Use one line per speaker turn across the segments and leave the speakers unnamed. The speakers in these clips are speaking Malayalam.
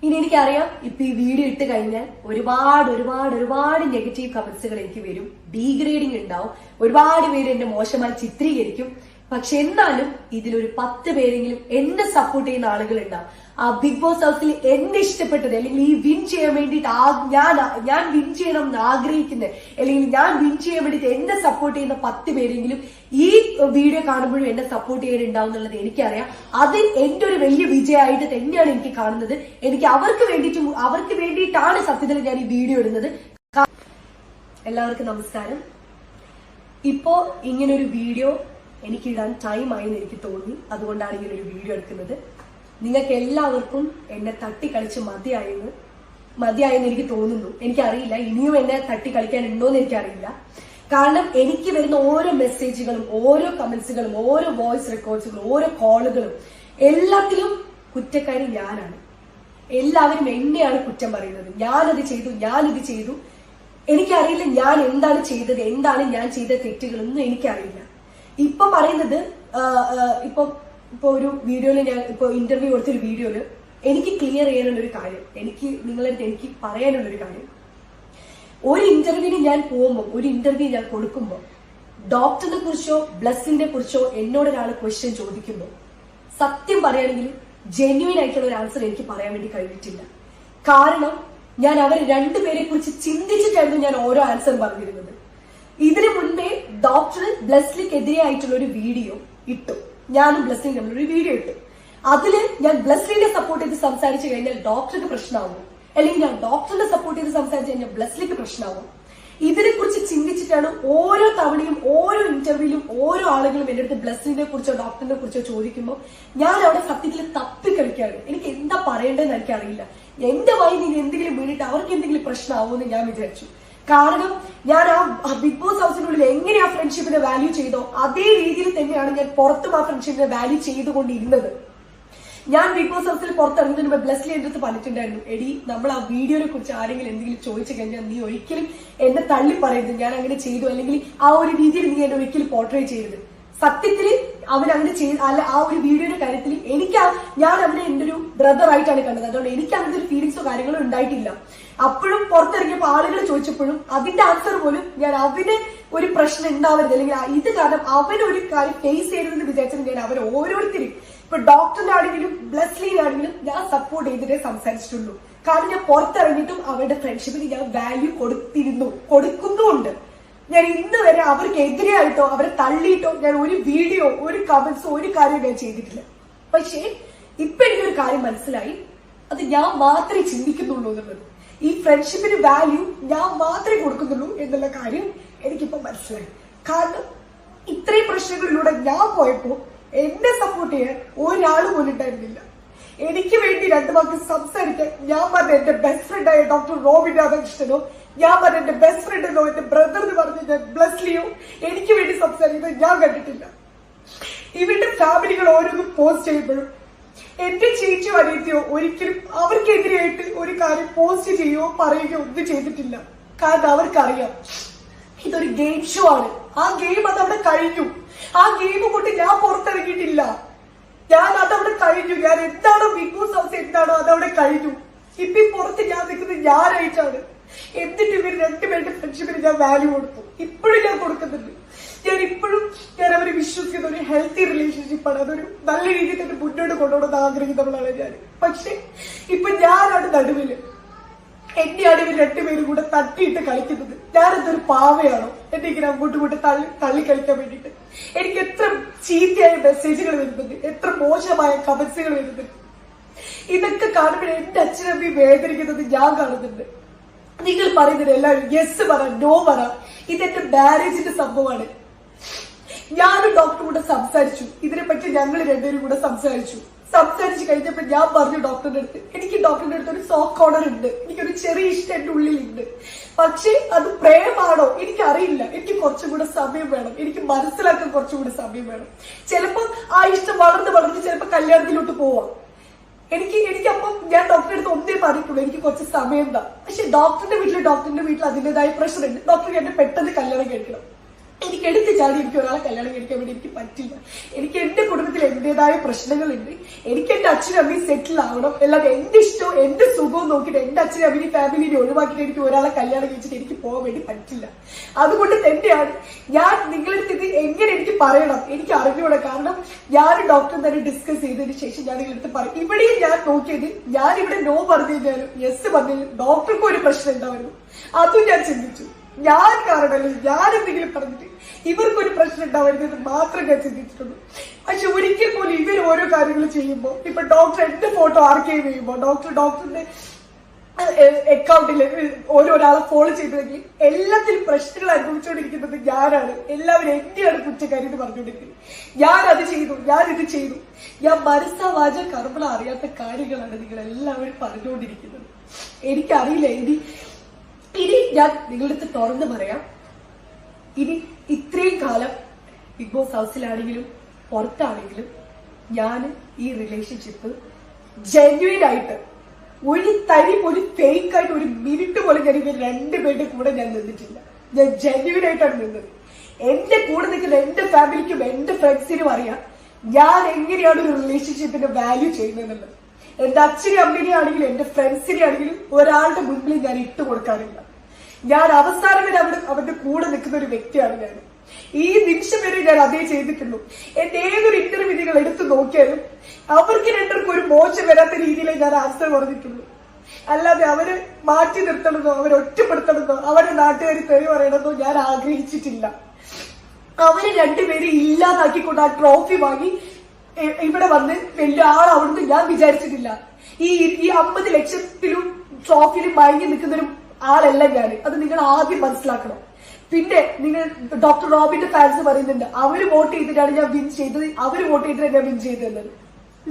ഇനി എനിക്കറിയാം ഇപ്പൊ ഈ വീഡിയോ ഇട്ട് കഴിഞ്ഞാൽ ഒരുപാട് നെഗറ്റീവ് കമന്റ്സുകൾ എനിക്ക് വരും, ഡീഗ്രേഡിങ് ഉണ്ടാവും, ഒരുപാട് പേര് എന്നെ മോശമായി ചിത്രീകരിക്കും. പക്ഷെ എന്നാലും ഇതിലൊരു 10 പേരെങ്കിലും എന്നെ സപ്പോർട്ട് ചെയ്യുന്ന ആളുകൾ ഉണ്ടാവും. ആ ബിഗ് ബോസ് ഹൗസിൽ എന്നെ ഇഷ്ടപ്പെട്ടത് അല്ലെങ്കിൽ ഈ വിൻ ചെയ്യാൻ വേണ്ടിയിട്ട് ഞാൻ വിൻ ചെയ്യണം എന്ന് ആഗ്രഹിക്കുന്നത് അല്ലെങ്കിൽ ഞാൻ വിൻ ചെയ്യാൻ വേണ്ടിയിട്ട് എന്നെ സപ്പോർട്ട് ചെയ്യുന്ന 10 പേരെങ്കിലും ഈ വീഡിയോ കാണുമ്പോഴും എന്നെ സപ്പോർട്ട് ചെയ്യാനുണ്ടാവും എന്നുള്ളത് എനിക്കറിയാം. അത് എന്റെ ഒരു വലിയ വിജയമായിട്ട് തന്നെയാണ് എനിക്ക് കാണുന്നത്. എനിക്ക് അവർക്ക് വേണ്ടിയിട്ടാണ് സത്യത്തിൽ ഞാൻ ഈ വീഡിയോ ഇടുന്നത്. എല്ലാവർക്കും നമസ്കാരം. ഇപ്പോ ഇങ്ങനൊരു വീഡിയോ എനിക്ക് ഇടാൻ ടൈമായി എന്ന് എനിക്ക് തോന്നി, അതുകൊണ്ടാണ് ഇങ്ങനെ ഒരു വീഡിയോ എടുക്കുന്നത്. നിങ്ങൾക്ക് എല്ലാവർക്കും എന്നെ തട്ടിക്കളിച്ച് മതിയായെന്ന് എനിക്ക് തോന്നുന്നു. എനിക്കറിയില്ല ഇനിയും എന്നെ തട്ടിക്കളിക്കാനുണ്ടോ എന്ന് എനിക്കറിയില്ല. കാരണം എനിക്ക് വരുന്ന ഓരോ മെസ്സേജുകളും ഓരോ കമന്റ്സുകളും ഓരോ വോയിസ് റെക്കോർഡ്സുകളും ഓരോ കോളുകളും എല്ലാത്തിലും കുറ്റക്കാരി ഞാനാണ്. എല്ലാവരും എന്നെയാണ് കുറ്റം പറയുന്നത്. ഞാനിത് ചെയ്തു. എനിക്കറിയില്ല ഞാൻ എന്താണ് ചെയ്തത്, എന്താണ് ഞാൻ ചെയ്ത തെറ്റുകളൊന്നും എനിക്കറിയില്ല. ഇപ്പൊ പറയുന്നത് ഇപ്പൊ ഒരു വീഡിയോയില് ഞാൻ ഇപ്പൊ ഇന്റർവ്യൂ കൊടുത്തൊരു വീഡിയോയില് എനിക്ക് ക്ലിയർ ചെയ്യാനുള്ളൊരു കാര്യം, എനിക്ക് പറയാനുള്ളൊരു കാര്യം, ഒരു ഇന്റർവ്യൂവിന് ഞാൻ പോകുമ്പോൾ, ഒരു ഇന്റർവ്യൂ ഞാൻ കൊടുക്കുമ്പോൾ ഡോക്ടറിനെ കുറിച്ചോ ബ്ലസ്സിനെ കുറിച്ചോ എന്നോടൊരാൾ ക്വസ്റ്റ്യൻ ചോദിക്കുമ്പോൾ സത്യം പറയുകയാണെങ്കിൽ ജെന്യുവൻ ആയിട്ടുള്ള ഒരു ആൻസർ എനിക്ക് പറയാൻ വേണ്ടി കഴിഞ്ഞിട്ടില്ല. കാരണം ഞാൻ അവർ രണ്ടുപേരെ കുറിച്ച് ചിന്തിച്ചിട്ടായിരുന്നു ഞാൻ ഓരോ ആൻസർ പറഞ്ഞിരുന്നത്. ഇതിനു മുൻപേ ഡോക്ടർ ബ്ലസ്ലിക്കെതിരെ ആയിട്ടുള്ള ഒരു വീഡിയോ ഇട്ടു. ഞാനും ബ്ലസ്ലിയും തമ്മിലൊരു വീഡിയോ ഇട്ടു. അതില് ഞാൻ ബ്ലസ്ലിനെ സപ്പോർട്ട് ചെയ്ത് സംസാരിച്ചു കഴിഞ്ഞാൽ ഡോക്ടർക്ക് പ്രശ്നമാകും, അല്ലെങ്കിൽ ഞാൻ ഡോക്ടറിനെ സപ്പോർട്ട് ചെയ്ത് സംസാരിച്ചു കഴിഞ്ഞാൽ ബ്ലസ്ലിക്ക് പ്രശ്നമാകും. ഇതിനെ കുറിച്ച് ചിന്തിച്ചിട്ടാണ് ഓരോ തവണയും ഓരോ ഇന്റർവ്യൂവിലും ഓരോ ആളുകളും എന്റെ അടുത്ത് ബ്ലസ്ലിനെ കുറിച്ചോ ഡോക്ടറിനെ കുറിച്ചോ ചോദിക്കുമ്പോൾ ഞാൻ അവിടെ സത്യത്തിൽ തപ്പിക്കളിക്കാണ്. എനിക്ക് എന്താ പറയേണ്ടതെന്ന് എനിക്കറിയില്ല. എന്റെ വായി നിന്ന് എന്തെങ്കിലും വീണിട്ട് അവർക്ക് എന്തെങ്കിലും പ്രശ്നമാവുമെന്ന് ഞാൻ വിചാരിച്ചു. കാരണം ഞാൻ ആ ബിഗ് ബോസ് ഹൗസിനുള്ളിൽ എങ്ങനെ ആ ഫ്രണ്ട്ഷിപ്പിനെ വാല്യൂ ചെയ്തോ അതേ രീതിയിൽ തന്നെയാണ് ഞാൻ പുറത്തും ആ ഫ്രണ്ട്ഷിപ്പിനെ വാല്യൂ ചെയ്തുകൊണ്ടിരുന്നത്. ഞാൻ ബിഗ് ബോസ് ഹൗസിൽ പുറത്തിറങ്ങുന്നതിന് മുമ്പ് ബ്ലസ്ലി എന്റെ അടുത്ത് പറഞ്ഞിട്ടുണ്ടായിരുന്നു, എടി നമ്മൾ ആ വീഡിയോനെ കുറിച്ച് ആരെങ്കിലും എന്തെങ്കിലും ചോദിച്ചു കഴിഞ്ഞാൽ നീ ഒരിക്കലും എന്നെ തള്ളി പറയരുത്, ഞാൻ അങ്ങനെ ചെയ്തു, അല്ലെങ്കിൽ ആ ഒരു രീതിയിൽ നീ എന്നെ ഒരിക്കലും പോർട്രേ ചെയ്യരുത്. സത്യത്തില് അവൻ അങ്ങനെ അല്ല, ആ ഒരു വീഡിയോയുടെ കാര്യത്തിൽ ഞാൻ അവനെ എന്റെ ഒരു ബ്രദർ ആയിട്ടാണ് കണ്ടത്. അതുകൊണ്ട് എനിക്ക് അങ്ങനത്തെ ഒരു ഫീലിങ്സോ കാര്യങ്ങളോ ഉണ്ടായിട്ടില്ല. അപ്പോഴും പുറത്തിറങ്ങിയപ്പോ ആളുകൾ ചോദിച്ചപ്പോഴും അതിന്റെ ആൻസർ പോലും ഞാൻ അവന് ഒരു പ്രശ്നം ഉണ്ടാവരുത്, അല്ലെങ്കിൽ ഇത് കാരണം അവനൊരു കാര്യം ഫേസ് ചെയ്യരുതെന്ന് വിചാരിച്ചത് ഞാൻ അവരെ ഓരോരുത്തരും, ഇപ്പൊ ഡോക്ടറിനാണെങ്കിലും ബ്ലസ്ലിനാണെങ്കിലും ഞാൻ സപ്പോർട്ട് ചെയ്തിട്ടേ സംസാരിച്ചിട്ടുള്ളൂ. കാരണം ഞാൻ പുറത്തിറങ്ങിയിട്ടും അവരുടെ ഫ്രണ്ട്ഷിപ്പിന് ഞാൻ വാല്യൂ കൊടുക്കുന്നുമുണ്ട്. ഞാൻ ഇന്ന് വരെ അവർക്ക് എതിരെയായിട്ടോ അവരെ തള്ളിയിട്ടോ ഞാൻ ഒരു വീഡിയോ, ഒരു കമന്റ്സോ, ഒരു കാര്യം ഞാൻ ചെയ്തിട്ടില്ല. പക്ഷേ ഇപ്പൊ എനിക്കൊരു കാര്യം മനസ്സിലായി, അത് ഞാൻ മാത്രമേ ചിന്തിക്കുന്നുള്ളൂ എന്നുള്ളത്. ഈ ഫ്രണ്ട്ഷിപ്പിന് വാല്യൂ ഞാൻ മാത്രമേ കൊടുക്കുന്നുള്ളൂ എന്നുള്ള കാര്യം എനിക്കിപ്പോ മനസ്സിലായി. കാരണം ഇത്രയും പ്രശ്നങ്ങളിലൂടെ ഞാൻ പോയപ്പോ എന്നെ സപ്പോർട്ട് ചെയ്യാൻ ഒരാൾ പോലും ഉണ്ടായിരുന്നില്ല. എനിക്ക് വേണ്ടി 2 വാക്ക് സംസാരിക്കാൻ ഞാൻ പറഞ്ഞ എന്റെ ബെസ്റ്റ് ഫ്രണ്ടായ ഡോക്ടർ റോബിൻ രാധാകൃഷ്ണനോ, ഞാൻ പറഞ്ഞ എന്റെ ബെസ്റ്റ് ഫ്രണ്ടോ എന്റെ ബ്രദർ എന്ന് പറഞ്ഞ ഞാൻ ബ്ലസ്ലിയോ എനിക്ക് വേണ്ടി സംസാരിക്കുന്നത് ഞാൻ കണ്ടിട്ടില്ല. ഇവരുടെ ഫാമിലികൾ ഓരോന്നും പോസ്റ്റ് ചെയ്യുമ്പോഴും എന്റെ ചേച്ചിയോ അനിയത്തിയോ ഒരിക്കലും അവർക്കെതിരെയായിട്ട് ഒരു കാര്യം പോസ്റ്റ് ചെയ്യുകയോ പറയുകയോ ഒന്നും ചെയ്തിട്ടില്ല. കാരണം അവർക്കറിയാം ഇതൊരു ഗെയിം ഷോ ആണ്. ആ ഗെയിം അതവിടെ കഴിഞ്ഞു. ആ ഗെയിം കൊണ്ട് ഞാൻ പുറത്തിറങ്ങിയിട്ടില്ല. അതവിടെ കഴിഞ്ഞു. ഞാൻ എന്താണോ ബിഗ് ബോസ് ഹൗസ് എന്താണോ അതവിടെ കഴിഞ്ഞു. ഇപ്പൊ പുറത്ത് ഞാൻ നിൽക്കുന്നത് ഞാനായിട്ടാണ്. എന്നിട്ട് ഇവർ രണ്ടുപേരുടെ ഫ്രണ്ട്ഷിപ്പിന് ഞാൻ വാല്യൂ കൊടുത്തു. ഇപ്പോഴും ഞാൻ കൊടുക്കുന്നുണ്ട്. ഞാൻ അവരെ വിശ്വസിക്കുന്ന ഒരു ഹെൽത്തി റിലേഷൻഷിപ്പാണ്. അതൊരു നല്ല രീതിയിൽ തന്നെ മുന്നോട്ട് കൊണ്ടുപോകുന്ന ആഗ്രഹിക്കുന്നവളാണ് ഞാൻ. പക്ഷെ ഇപ്പൊ ഞാനാണ് നടുവില്. എന്നെയാണ് ഇവർ രണ്ടുപേരും കൂടെ തട്ടിയിട്ട് കളിക്കുന്നത്. ഞാനെന്തൊരു പാവയാണോ എന്നെ ഇങ്ങനെ അങ്ങോട്ടും ഇങ്ങോട്ട് തള്ളി കളിക്കാൻ വേണ്ടിയിട്ട്? എനിക്ക് എത്ര ചീത്തയായ മെസ്സേജുകൾ വരുന്നുണ്ട്, എത്ര മോശമായ കമന്റ്സുകൾ വരുന്നുണ്ട്. ഇതൊക്കെ കാണുമ്പോൾ എന്റെ അച്ഛനമ്മയും വേദനിക്കുന്നത് ഞാൻ കാണുന്നുണ്ട്. നിങ്ങൾ പറയുന്നത് എല്ലാവരും യെസ് പറ, നോ പറ. ഇതെന്റെ മാരേജിന്റെ സംഭവമാണ്. ഞാനും ഡോക്ടറും കൂടെ സംസാരിച്ചു ഇതിനെപ്പറ്റി. ഞങ്ങൾ രണ്ടുപേരും കൂടെ സംസാരിച്ചു കഴിഞ്ഞപ്പോ ഞാൻ പറഞ്ഞു ഡോക്ടറിന്റെ അടുത്ത്, എനിക്ക് ഡോക്ടറിന്റെ അടുത്ത് ഒരു സോഫ്റ്റ് കോർണർ ഉണ്ട്, എനിക്കൊരു ചെറിയ ഇഷ്ടം എന്റെ ഉള്ളിലുണ്ട്. പക്ഷെ അത് പ്രേമാണോ എനിക്കറിയില്ല. എനിക്ക് കുറച്ചും കൂടെ സമയം വേണം, എനിക്ക് മനസ്സിലാക്കാൻ കുറച്ചും കൂടെ സമയം വേണം. ചിലപ്പോ ആ ഇഷ്ടം വളർന്ന് ചിലപ്പോ കല്യാണത്തിലോട്ട് പോവാം. എനിക്കപ്പം ഞാൻ ഡോക്ടറെ അടുത്ത് ഒന്നേ പറഞ്ഞിട്ടുള്ളൂ, എനിക്ക് കുറച്ച് സമയം താ. പക്ഷെ ഡോക്ടറിന്റെ വീട്ടിൽ അതിന്റേതായ പ്രഷർ ഉണ്ട്. ഡോക്ടർ എന്നെ പെട്ടെന്ന് കല്യാണം കഴിക്കണം. എനിക്ക് എടുത്തു ചാടി എനിക്ക് ഒരാളെ കല്യാണം കഴിക്കാൻ വേണ്ടി എനിക്ക് പറ്റില്ല. എനിക്ക് എന്റെ കുടുംബത്തിൽ എന്റേതായ പ്രശ്നങ്ങളുണ്ട്. എനിക്ക് എന്റെ അച്ഛനും അമ്മയും സെറ്റിൽ ആവണം. അല്ലാതെ എന്റെ ഇഷ്ടവും എന്റെ സുഖവും നോക്കിയിട്ട് എന്റെ അച്ഛനും അമ്മയും ഫാമിലിനെ ഒഴിവാക്കിയിട്ട് എനിക്ക് ഒരാളെ കല്യാണം കഴിച്ചിട്ട് എനിക്ക് പോകാൻ വേണ്ടി പറ്റില്ല. അതുകൊണ്ട് തന്നെയാണ് ഞാൻ നിങ്ങളുടെ ഇത് എങ്ങനെ എനിക്ക് പറയണം എനിക്ക് അറിഞ്ഞൂടെ. കാരണം ഞാൻ ഡോക്ടർ തന്നെ ഡിസ്കസ് ചെയ്തതിന് ശേഷം ഞാൻ നിങ്ങളടുത്ത് പറയും. ഇവിടെയും ഞാൻ നോക്കിയത് ഞാൻ ഇവിടെ നോ പറഞ്ഞു കഴിഞ്ഞാലും യെസ് പറഞ്ഞു ഡോക്ടർക്കും ഒരു പ്രശ്നം ഉണ്ടാവുന്നു. അതും ഞാൻ ചിന്തിച്ചു. ഞാൻ കാരണമല്ല ഞാൻ എന്തെങ്കിലും പറഞ്ഞിട്ട് ഇവർക്കൊരു പ്രശ്നം ഉണ്ടാവരുതെന്ന് മാത്രം ഞാൻ ചിന്തിച്ചിട്ടുള്ളൂ. പക്ഷെ ഒരിക്കൽ പോലും ഇവർ ഓരോ കാര്യങ്ങൾ ചെയ്യുമ്പോൾ ഇപ്പൊ ഡോക്ടർ എന്റെ ഫോട്ടോ ആർക്കൈവ് ചെയ്യുമ്പോൾ ഡോക്ടറിന്റെ അക്കൗണ്ടിൽ ഓരോരാളെ ഫോളോ ചെയ്തെങ്കിൽ എല്ലാത്തിലും പ്രശ്നങ്ങൾ അനുഭവിച്ചുകൊണ്ടിരിക്കുന്നത് ഞാനാണ്. എല്ലാവരും എന്റെയാണ് കുറ്റക്കാരി എന്ന് പറഞ്ഞുകൊണ്ടിരിക്കുന്നത്. ഞാൻ അത് ചെയ്തു, ഞാൻ ഇത് ചെയ്തു. ഞാൻ മനസ്സാ വാച കർമ്മ അറിയാത്ത കാര്യങ്ങളാണ് നിങ്ങൾ എല്ലാവരും പറഞ്ഞുകൊണ്ടിരിക്കുന്നത്. എനിക്കറിയില്ല. ഇനി ഞാൻ നിങ്ങളുടെ അടുത്ത് തുറന്നു പറയാം. ഇനി ഇത്രയും കാലം ബിഗ് ബോസ് ഹൗസിലാണെങ്കിലും പുറത്താണെങ്കിലും ഞാൻ ഈ റിലേഷൻഷിപ്പ് ജെന്യുവൻ ആയിട്ട് ഒരു തരി പോലും ഫേക്ക് ആയിട്ട് ഒരു മിനിറ്റ് പോലും ഞാൻ ഇവർ രണ്ടുപേരുടെ കൂടെ ഞാൻ നിന്നിട്ടില്ല. ഞാൻ ജെന്യുവൻ ആയിട്ടാണ് നിന്നത്. എന്റെ കൂടെ നിൽക്കുന്ന എന്റെ ഫാമിലിക്കും എന്റെ ഫ്രണ്ട്സിനും അറിയാം ഞാൻ എങ്ങനെയാണ് ഒരു റിലേഷൻഷിപ്പിന്റെ വാല്യൂ ചെയ്യുന്നതെന്നുള്ളത്. എന്റെ അച്ഛനെ അമ്മേനെ ആണെങ്കിലും എന്റെ ഫ്രണ്ട്സിനെ ആണെങ്കിലും ഒരാളുടെ മുൻപിൽ ഞാൻ ഇട്ട് കൊടുക്കാറില്ല. ഞാൻ അവസാനം വരെ അവരുടെ കൂടെ നിൽക്കുന്ന ഒരു വ്യക്തിയാണ് ഞാൻ. ഈ നിമിഷം വരെ ഞാൻ അതേ ചെയ്തിട്ടുള്ളൂ. എന്റെ ഏതൊരു ഇന്റർവ്യൂ നിങ്ങൾ എടുത്തു നോക്കിയാലും അവർക്ക് രണ്ടുപേർക്കും ഒരു മോശം വരാത്ത രീതിയിലേ ഞാൻ ആൻസർ പറഞ്ഞിട്ടുള്ളൂ. അല്ലാതെ അവരെ മാറ്റി നിർത്തണമെന്നോ അവരെ ഒറ്റപ്പെടുത്തണമെന്നോ അവരെ നാട്ടുകാർ തെറി പറയണമെന്നോ ഞാൻ ആഗ്രഹിച്ചിട്ടില്ല. അവര് രണ്ടുപേരെ ഇല്ലാതാക്കിക്കൊണ്ട് ആ ട്രോഫി വാങ്ങി ഇവിടെ വന്ന് വലിയ ആളാവുന്നത് ഞാൻ വിചാരിച്ചിട്ടില്ല. ഈ 50 ലക്ഷത്തിലും ട്രോഫിയിലും മയങ്ങി നിൽക്കുന്നൊരു ആളല്ല ഞാൻ. അത് നിങ്ങൾ ആദ്യം മനസ്സിലാക്കണം. പിന്നെ നിങ്ങൾ ഡോക്ടർ റോബിന്റെ ഫാൻസ് പറയുന്നുണ്ട് അവര് വോട്ട് ചെയ്തിട്ടാണ് ഞാൻ വിൻ ചെയ്തത്, അവര് വോട്ട് ചെയ്തിട്ടാണ് ഞാൻ വിൻ ചെയ്തത്.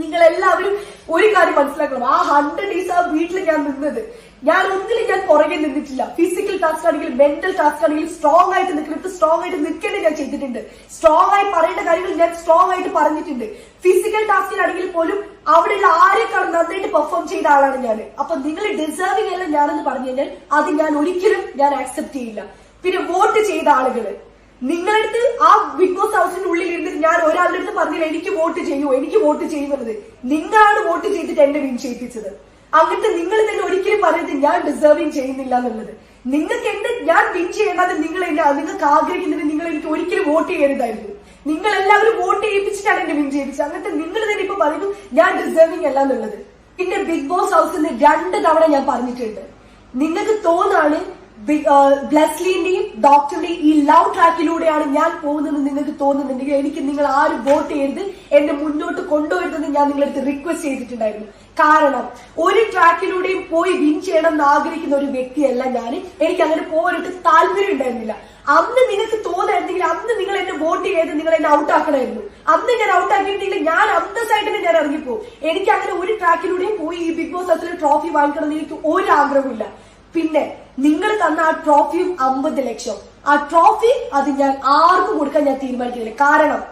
നിങ്ങൾ എല്ലാവരും ഒരു കാര്യം മനസ്സിലാക്കണം. ആ 100 ഡേയ്സ് ആ വീട്ടിൽ ഞാൻ നിന്നത് ഞാൻ ഒന്നിലും ഞാൻ പുറകെ നിന്നിട്ടില്ല. ഫിസിക്കൽ ടാസ്ക് ആണെങ്കിലും മെന്റൽ ടാസ്ക് ആണെങ്കിലും സ്ട്രോങ് ആയിട്ട് നിൽക്കുന്നത് സ്ട്രോങ് ആയിട്ട് നിൽക്കേണ്ടത് ഞാൻ ചെയ്തിട്ടുണ്ട്. സ്ട്രോങ് ആയി പറയേണ്ട കാര്യങ്ങൾ ഞാൻ സ്ട്രോങ് ആയിട്ട് പറഞ്ഞിട്ടുണ്ട്. ഫിസിക്കൽ ടാസ്കിലാണെങ്കിൽ പോലും അവിടെയുള്ള ആരെക്കാളും നന്നായിട്ട് പെർഫോം ചെയ്ത ആളാണ് ഞാൻ. അപ്പൊ നിങ്ങൾ ഡിസേർവിംഗ് അല്ല ഞാനെന്ന് പറഞ്ഞു കഴിഞ്ഞാൽ അത് ഞാൻ ഒരിക്കലും ഞാൻ ആക്സെപ്റ്റ് ചെയ്യില്ല. പിന്നെ വോട്ട് ചെയ്ത ആളുകള് നിങ്ങളടുത്ത് ആ ബിഗ് ബോസ് ഹൗസിന്റെ ഉള്ളിൽ ഇരുന്ന് ഞാൻ ഒരാളുടെ അടുത്ത് പറഞ്ഞില്ല എനിക്ക് വോട്ട് ചെയ്യൂ എനിക്ക് വോട്ട് ചെയ്യുന്നത്. നിങ്ങളാണ് വോട്ട് ചെയ്തിട്ട് എന്നെ വിൻ ചെയ്യിപ്പിച്ചത്. അങ്ങനത്തെ നിങ്ങൾ തന്നെ ഒരിക്കലും പറയുന്നത് ഞാൻ ഡിസേർവിംഗ് ചെയ്യുന്നില്ല എന്നുള്ളത്. നിങ്ങൾക്ക് എന്നെ ഞാൻ വിൻ ചെയ്യേണ്ടത് നിങ്ങൾക്ക് ആഗ്രഹിക്കുന്നത് നിങ്ങൾ എനിക്ക് ഒരിക്കലും വോട്ട് ചെയ്യരുതായിരുന്നു. നിങ്ങൾ എല്ലാവരും വോട്ട് ചെയ്യിപ്പിച്ചിട്ടാണ് എന്നെ വിൻ ചെയ്യിപ്പിച്ചത്. അങ്ങനത്തെ നിങ്ങൾ തന്നെ ഇപ്പൊ പറയുന്നു ഞാൻ ഡിസേർവിംഗ് അല്ല എന്നുള്ളത്. പിന്നെ ബിഗ് ബോസ് ഹൗസിൽ നിന്ന് 2 തവണ ഞാൻ പറഞ്ഞിട്ടുണ്ട്. നിങ്ങൾക്ക് തോന്നാണ് ബ്ലസ്ലിന്റെയും ഡോക്ടറിന്റെയും ഈ ലവ് ട്രാക്കിലൂടെയാണ് ഞാൻ പോകുന്നതെന്ന് നിങ്ങൾക്ക് തോന്നുന്നുണ്ടെങ്കിൽ എനിക്ക് നിങ്ങൾ ആരും വോട്ട് ചെയ്ത് എന്നെ മുന്നോട്ട് കൊണ്ടുവരുന്നത് ഞാൻ നിങ്ങളടുത്ത് റിക്വസ്റ്റ് ചെയ്തിട്ടുണ്ടായിരുന്നു. കാരണം ഒരു ട്രാക്കിലൂടെയും പോയി വിൻ ചെയ്യണം എന്ന് ആഗ്രഹിക്കുന്ന ഒരു വ്യക്തിയല്ല ഞാൻ. എനിക്ക് അങ്ങനെ പോകാനായിട്ട് താല്പര്യം ഉണ്ടായിരുന്നില്ല. അന്ന് നിങ്ങൾക്ക് തോന്നായിരുന്നെങ്കിൽ അന്ന് നിങ്ങൾ എന്നെ വോട്ട് ചെയ്ത് നിങ്ങൾ എന്നെ ഔട്ട് ആക്കണമായിരുന്നു. അന്ന് ഞാൻ ഔട്ട് ആക്കിയിട്ടില്ലെങ്കിൽ ഞാൻ അന്തസ്സായിട്ട് ഞാൻ ഇറങ്ങിപ്പോകും. എനിക്ക് അങ്ങനെ ഒരു ട്രാക്കിലൂടെയും പോയി ഈ ബിഗ് ബോസ് ഹൗസിൽ ട്രോഫി വാങ്ങിക്കണം എന്ന് എനിക്ക് ഒരു ആഗ്രഹമില്ല. പിന്നെ നിങ്ങൾ തന്ന ആ ട്രോഫിയും 50 ലക്ഷം ആ ട്രോഫി അത് ഞാൻ ആർക്കും കൊടുക്കാൻ ഞാൻ തീരുമാനിക്കുന്നില്ല. കാരണം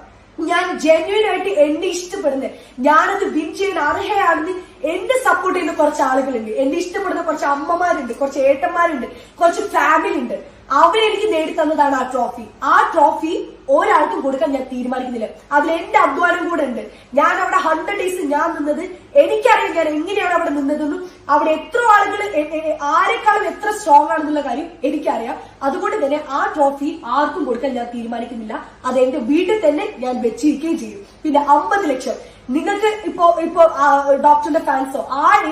ഞാൻ ജെന്യുവൻ ആയിട്ട് എന്നെ ഇഷ്ടപ്പെടുന്നത് ഞാനത് വിൻ ചെയ്യാൻ അർഹയാണെന്ന് എന്നെ സപ്പോർട്ട് ചെയ്യുന്ന കുറച്ച് ആളുകളുണ്ട്. എന്നെ ഇഷ്ടപ്പെടുന്ന കുറച്ച് അമ്മമാരുണ്ട്, കുറച്ച് ഏട്ടന്മാരുണ്ട്, കുറച്ച് ഫാമിലി ഉണ്ട്. അവരെനിക്ക് നേടിത്തന്നതാണ് ആ ട്രോഫി. ആ ട്രോഫി ഒരാൾക്കും കൊടുക്കാൻ ഞാൻ തീരുമാനിക്കുന്നില്ല. അതിൽ എന്റെ അധ്വാനം കൂടെ ഉണ്ട്. ഞാൻ അവിടെ 100 ഡേയ്സ് ഞാൻ നിന്നത് എനിക്കറിയാം ഞാൻ എങ്ങനെയാണ് അവിടെ നിന്നതെന്നും അവിടെ എത്ര ആളുകൾ ആരെക്കാളും എത്ര സ്ട്രോങ് ആണെന്നുള്ള കാര്യം എനിക്കറിയാം. അതുകൊണ്ട് തന്നെ ആ ട്രോഫി ആർക്കും കൊടുക്കാൻ ഞാൻ തീരുമാനിക്കുന്നില്ല. അത് എന്റെ വീട്ടിൽ തന്നെ ഞാൻ വെച്ചിരിക്കുകയും ചെയ്യും. പിന്നെ 50 ലക്ഷം നിങ്ങൾക്ക് ഇപ്പോ ഡോക്ടറിന്റെ ഫാൻസോ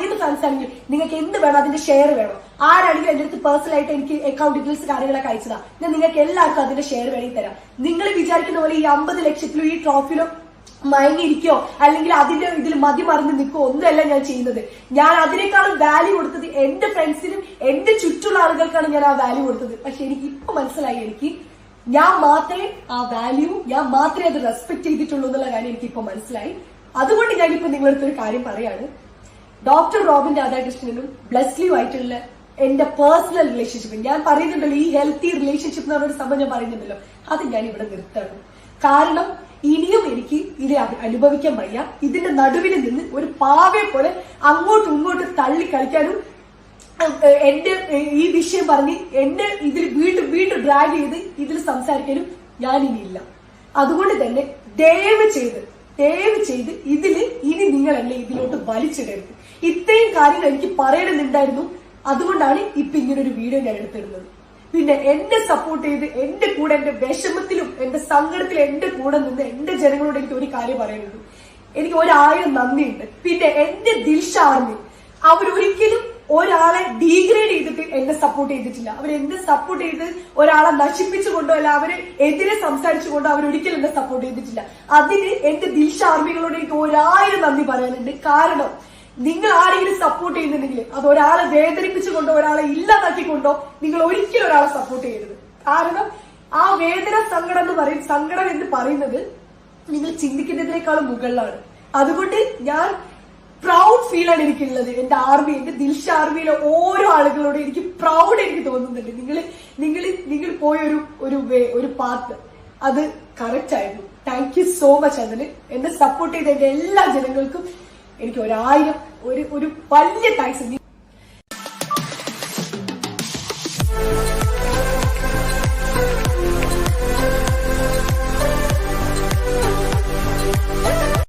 ഏത് ഫാൻസ് ആണെങ്കിലും നിങ്ങൾക്ക് എന്ത് വേണം അതിന്റെ ഷെയർ വേണം. ആരാണെങ്കിലും എന്റെ അടുത്ത് പേഴ്സണൽ ആയിട്ട് എനിക്ക് അക്കൗണ്ട് ഡീറ്റെയിൽസ് കാര്യങ്ങളൊക്കെ അയച്ചതാ. ഞാൻ നിങ്ങൾക്ക് എല്ലാവർക്കും അതിന്റെ ഷെയർ വേണമെങ്കിൽ തരാം. നിങ്ങൾ വിചാരിക്കുന്ന പോലെ ഈ 50 ലക്ഷത്തിലും ഈ ട്രോഫിയിലും മയങ്ങിയിരിക്കോ അല്ലെങ്കിൽ അതിന്റെ ഇതിൽ മതി മറിഞ്ഞ് നിൽക്കോ ഒന്നുമല്ല ഞാൻ ചെയ്യുന്നത്. ഞാൻ അതിനേക്കാളും വാല്യൂ കൊടുത്തത് എന്റെ ഫ്രണ്ട്സിനും എന്റെ ചുറ്റുള്ള ആളുകൾക്കാണ് ഞാൻ ആ വാല്യൂ കൊടുത്തത്. പക്ഷെ എനിക്ക് ഇപ്പൊ മനസ്സിലായി എനിക്ക് ഞാൻ മാത്രമേ ആ വാല്യൂ ഞാൻ മാത്രമേ അത് റെസ്പെക്ട് ചെയ്തിട്ടുള്ളൂ എന്നുള്ള കാര്യം എനിക്ക് ഇപ്പൊ മനസ്സിലായി. അതുകൊണ്ട് ഞാനിപ്പോ നിങ്ങളടുത്തൊരു കാര്യം പറയാണ്. ഡോക്ടർ റോബിൻ രാധാകൃഷ്ണനും ബ്ലസ്ലിയുമായിട്ടുള്ള എന്റെ പേഴ്സണൽ റിലേഷൻഷിപ്പ് ഞാൻ പറയുന്നുണ്ടല്ലോ, ഈ ഹെൽത്തി റിലേഷൻഷിപ്പ് എന്ന് പറഞ്ഞൊരു സംഭവം ഞാൻ പറയുന്നുണ്ടല്ലോ, അത് ഞാൻ ഇവിടെ നിർത്താണ്. കാരണം ഇനിയും എനിക്ക് ഇത് അനുഭവിക്കാൻ വയ്യ. ഇതിന്റെ നടുവിൽ നിന്ന് ഒരു പാവയെ പോലെ അങ്ങോട്ടും ഇങ്ങോട്ടും തള്ളി കളിക്കാനും എന്റെ ഈ വിഷയം പറഞ്ഞ് എന്റെ ഇതിൽ വീണ്ടും ഡ്രാഗ് ചെയ്ത് ഇതിൽ സംസാരിക്കാനും ഞാനിനിയില്ല. അതുകൊണ്ട് തന്നെ ദയവ് ചെയ്ത് ഇതില് ഇനി നിങ്ങൾ എന്നെ ഇതിലോട്ട് വലിച്ചിടരുത്. ഇത്രയും കാര്യങ്ങൾ എനിക്ക് പറയണമെന്നുണ്ടായിരുന്നു. അതുകൊണ്ടാണ് ഇപ്പൊ ഇങ്ങനൊരു വീഡിയോ ഞാൻ എടുത്തിരുന്നത്. പിന്നെ എന്നെ സപ്പോർട്ട് ചെയ്ത് എന്റെ കൂടെ എന്റെ വിഷമത്തിലും എന്റെ സങ്കടത്തിലും എന്റെ കൂടെ നിന്ന് എന്റെ ജനങ്ങളോട് എനിക്ക് ഒരു കാര്യം പറയാനുള്ളൂ. എനിക്ക് 1000 നന്ദിയുണ്ട്. പിന്നെ എന്റെ ദിൽഷ ആർമി അവരൊരിക്കലും ഒരാളെ ഡീഗ്രേഡ് ചെയ്തിട്ട് എന്നെ സപ്പോർട്ട് ചെയ്തിട്ടില്ല. അവരെന്നെ സപ്പോർട്ട് ചെയ്ത് ഒരാളെ നശിപ്പിച്ചുകൊണ്ടോ അല്ല അവരെ എതിരെ സംസാരിച്ചുകൊണ്ടോ അവരൊരിക്കലും എന്നെ സപ്പോർട്ട് ചെയ്തിട്ടില്ല. അതിന് എന്റെ ദിൽഷ ആർമികളോട് എനിക്ക് 1000 നന്ദി പറയാനുണ്ട്. കാരണം നിങ്ങൾ ആരെങ്കിലും സപ്പോർട്ട് ചെയ്യുന്നുണ്ടെങ്കിൽ അത് ഒരാളെ വേദനിപ്പിച്ചുകൊണ്ടോ ഒരാളെ ഇല്ലാതാക്കിക്കൊണ്ടോ നിങ്ങൾ ഒരിക്കലും ഒരാളെ സപ്പോർട്ട് ചെയ്യരുത്. കാരണം ആ വേദന സങ്കടം എന്ന് പറയുന്നത് നിങ്ങൾ ചിന്തിക്കുന്നതിനേക്കാളും മുകളിലാണ്. അതുകൊണ്ട് ഞാൻ പ്രൗഡ് ഫീലാണ് എനിക്കുള്ളത്. എന്റെ ആർമി, എന്റെ ദിൽഷ ആർമിയിലെ ഓരോ ആളുകളോടും എനിക്ക് പ്രൗഡ് എനിക്ക് തോന്നുന്നുണ്ട്. നിങ്ങൾ പോയ ഒരു പാത്ത് അത് കറക്റ്റ് ആയിരുന്നു. Thank you so much. അതിന് എന്നെ സപ്പോർട്ട് ചെയ്ത എന്റെ എല്ലാ ജനങ്ങൾക്കും എനിക്ക് 1000 ഒരു വലിയ താങ്ക്സ്.